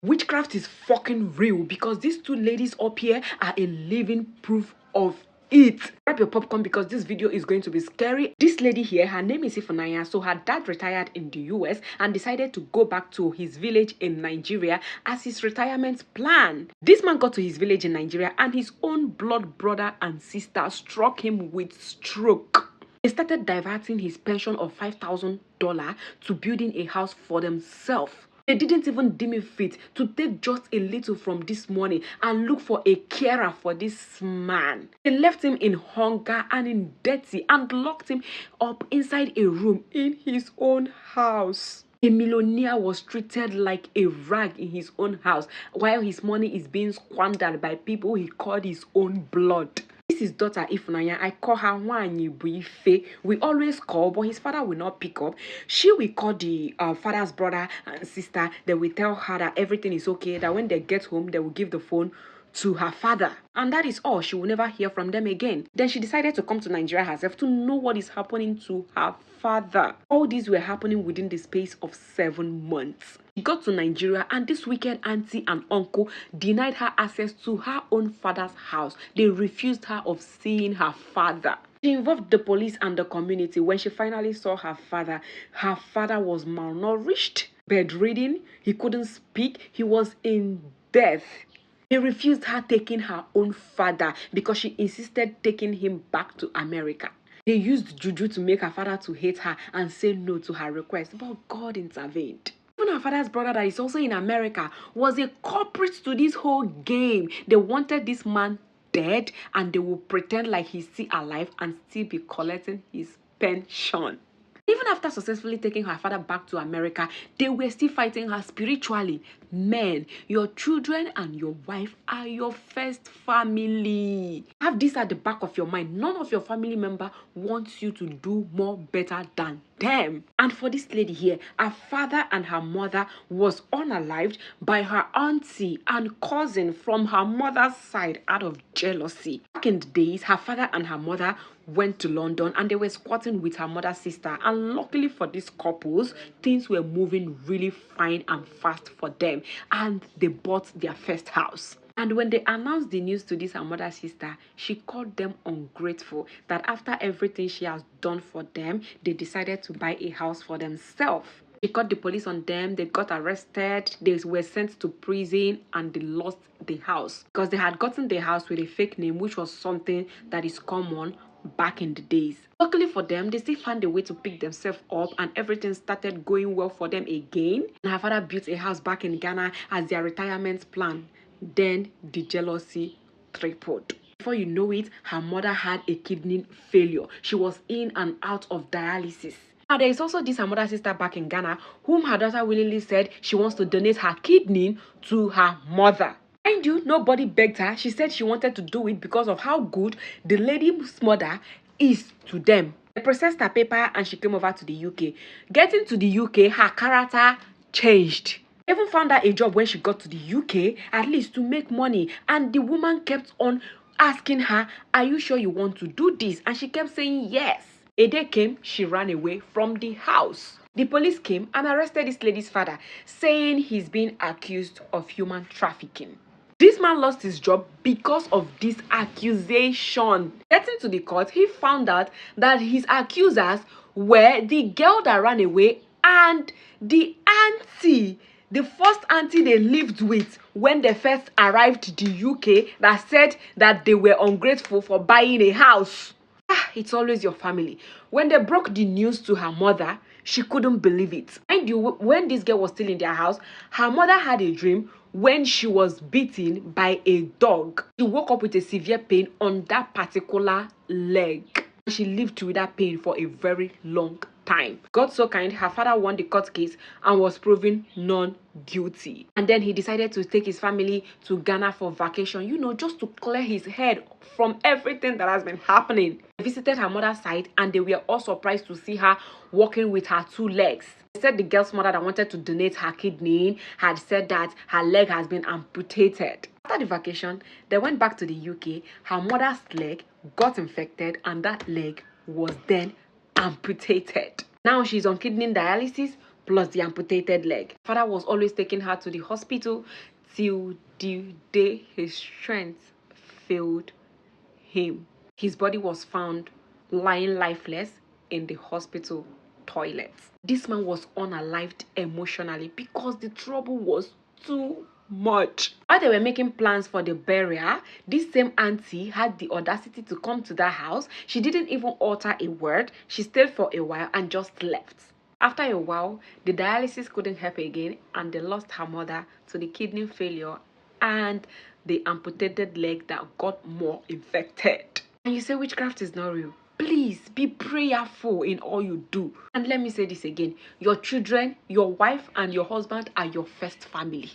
Witchcraft is fucking real because these two ladies up here are a living proof of it. Grab your popcorn because this video is going to be scary. This lady here, her name is Ifunanya. So her dad retired in the US and decided to go back to his village in Nigeria as his retirement plan. This man got to his village in Nigeria and his own blood brother and sister struck him with stroke. They started diverting his pension of $5,000 to building a house for themselves. They didn't even deem it fit to take just a little from this money and look for a carer for this man. They left him in hunger and in dirty and locked him up inside a room in his own house. A millionaire was treated like a rag in his own house while his money is being squandered by people he called his own blood. This is daughter Ifunanya. I call her Wanyi Buife. We always call, but his father will not pick up. She will call the father's brother and sister. They will tell her that everything is okay, that when they get home, they will give the phone to her father. And that is all. She will never hear from them again. Then she decided to come to Nigeria herself to know what is happening to her father. All these were happening within the space of 7 months. She got to Nigeria and this wicked auntie and uncle denied her access to her own father's house. They refused her of seeing her father. She involved the police and the community. When she finally saw her father was malnourished, bedridden, he couldn't speak, he was in death. They refused her taking her own father because she insisted taking him back to America. They used juju to make her father to hate her and say no to her request, but God intervened. Even her father's brother that is also in America was a culprit to this whole game. They wanted this man dead and they will pretend like he's still alive and still be collecting his pension. Even after successfully taking her father back to America, they were still fighting her spiritually. Men, your children and your wife are your first family. Have this at the back of your mind. None of your family member wants you to do more better than them. And for this lady here, her father and her mother was unalived by her auntie and cousin from her mother's side out of jealousy. Back in the days, her father and her mother went to London and they were squatting with her mother's sister, and luckily for these couples, things were moving really fine and fast for them and they bought their first house. And when they announced the news to this her mother's sister, she called them ungrateful that after everything she has done for them, they decided to buy a house for themselves. She called the police on them, they got arrested, they were sent to prison and they lost the house because they had gotten the house with a fake name, which was something that is common back in the days. Luckily for them, they still found a way to pick themselves up and everything started going well for them again. And her father built a house back in Ghana as their retirement plan. Then the jealousy tripled. Before you know it, her mother had a kidney failure. She was in and out of dialysis. Now, there is also this her mother's sister back in Ghana whom her daughter willingly said she wants to donate her kidney to her mother. Mind you, nobody begged her. She said she wanted to do it because of how good the lady's mother is to them. They processed her paper and she came over to the UK. Getting to the UK, her character changed. Even found her a job when she got to the UK, at least to make money. And the woman kept on asking her, are you sure you want to do this? And she kept saying yes. A day came, she ran away from the house. The police came and arrested this lady's father, saying he's being accused of human trafficking. This man lost his job because of this accusation. Getting to the court, he found out that his accusers were the girl that ran away and the auntie, the first auntie they lived with when they first arrived to the UK, that said that they were ungrateful for buying a house. It's always your family. When they broke the news to her mother, she couldn't believe it. Mind you, when this girl was still in their house, her mother had a dream when she was beaten by a dog. She woke up with a severe pain on that particular leg. She lived with that pain for a very long time. God so kind, her father won the court case and was proven non-guilty. And then he decided to take his family to Ghana for vacation, just to clear his head from everything that has been happening. They visited her mother's side and they were all surprised to see her walking with her 2 legs. They said the girl's mother that wanted to donate her kidney had said that her leg has been amputated. After the vacation, they went back to the UK. Her mother's leg got infected and that leg was then amputated. Now she's on kidney dialysis plus the amputated leg. Father was always taking her to the hospital till the day his strength failed him. His body was found lying lifeless in the hospital toilets. This man was unalived emotionally because the trouble was too much. While they were making plans for the burial, this same auntie had the audacity to come to that house. She didn't even utter a word. She stayed for a while and just left. After a while, the dialysis couldn't help again and they lost her mother to the kidney failure and the amputated leg that got more infected. And you say witchcraft is not real. Please be prayerful in all you do. And let me say this again. Your children, your wife, and your husband are your first family.